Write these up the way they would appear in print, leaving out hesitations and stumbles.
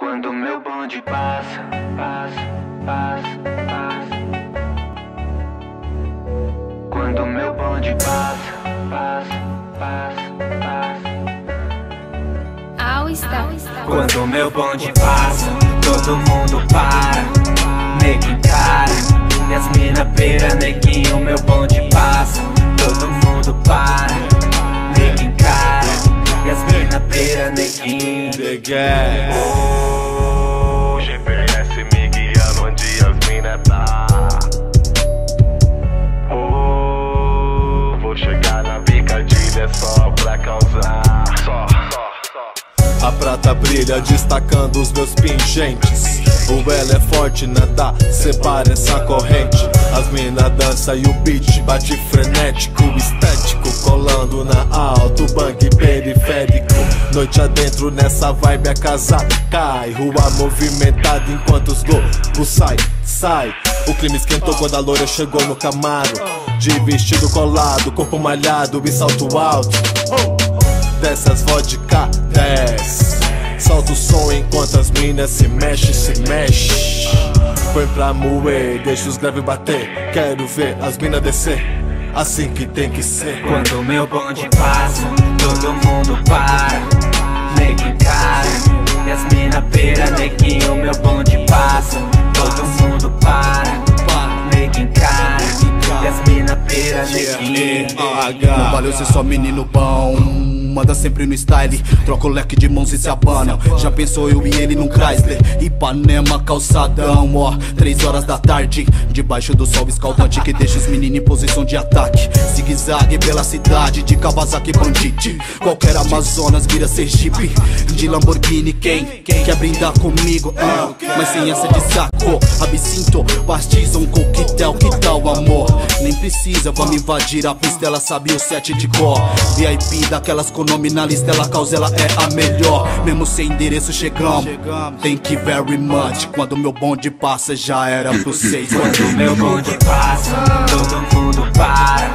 Quando meu bonde passa, passa, passa, passa. Quando meu bonde passa, passa, passa, passa. Quando meu bonde passa, todo mundo para, nego encara, e as mina pera, neguinho, meu bonde passa, todo mundo para, nego encara, e as mina pera, neguinho. O GPS me guiando onde as mina tá. Vou chegar na picadilha só pra causar. A prata brilha destacando os meus pingentes. O ela é forte, nada separa essa corrente. As mina dança e o beat bate frenético, estético, colando na alto, bang periférico. Noite adentro nessa vibe a casa cai. Rua movimentada enquanto os loucos sai. O clima esquentou quando a loira chegou no Camaro, de vestido colado, corpo malhado e salto alto. Dessas vodka 10. Solta o som enquanto as minas se mexe. Põe pra moer, deixa os grave bater. Quero ver as minas descer, assim que tem que ser. Quando meu bonde passa, todo mundo para, nego encara, e as mina pera, neguinho, meu bonde passa, todo mundo para, nego encara, e as mina pera, neguinho. No valeu ser só menino bom, manda sempre no style, troca o leque de mãos e se abana. Já pensou eu e ele num Chrysler, Ipanema, calçadão, ó, 3 horas da tarde, debaixo do sol escaldante que deixa os meninos em posição de ataque. Zigue-zague pela cidade, de Kawasaki Bandit, qualquer Amazonas vira Sergipe, de Lamborghini quem quer brindar comigo, mas sem essa de saco, absinto, pastiza um coquetel, que tal amor? Nem precisa, vamos invadir a pista, ela sabe o set de cor. VIP daquelas com nome na lista, ela causa, ela é a melhor. Mesmo sem endereço chegamos, thank you very much. Quando meu bonde passa já era pro 6. Quando meu bonde passa, todo mundo para,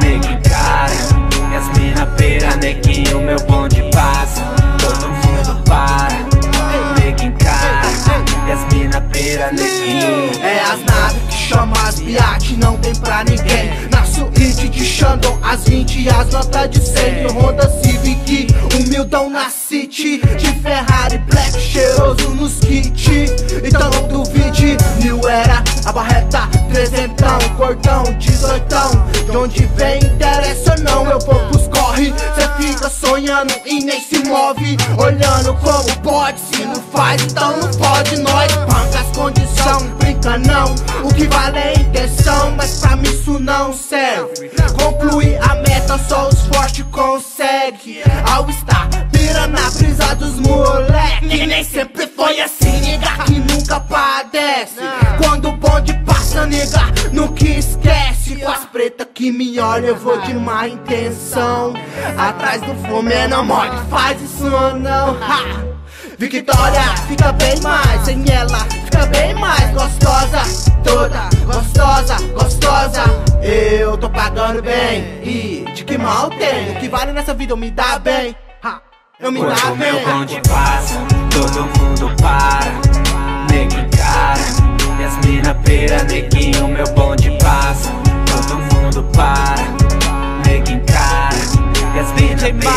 nego encara, e as mina pera, neguinho, meu bonde passa, todo mundo para, nego encara, e as mina pera, neguinho. É as naves que chamam as biate, não tem pra ninguém. Na suíte de Xandão, as 20 e as notas de 100. No Honda Civic, humildão na City, de Ferrari Black, cheiroso nos kit. Então não duvide, New Era, a barreta, 300, cordão, 18. De onde vem, interessa ou não, eu vou pros corre. Cê fica sonhando e nem se move, olhando como pode. Se não faz, então não pode. Nós banca as condições, brinca não. O que vale é a intenção, mas pra mim isso não serve. Concluir a meta só os fortes conseguem. Ao estar pira na brisa dos moleque, nem sempre foi assim, nega, que nunca padece. Quando o bonde passa, nega, nunca esquece. Com as pretas que me olham, eu vou de má intenção. Atrás do fome não mole, faz isso ou não. Victoria fica bem mais, sem ela fica bem mais gostosa. Toda gostosa, gostosa. Eu tô pagando bem, e de que mal tem? O que vale nessa vida eu me dá bem, eu me dá Quando bem. meu bonde passa, todo mundo para, nego encara, e as mina pera, neguinho, meu bonde passa, todo mundo para, nego encara, e as mina pera.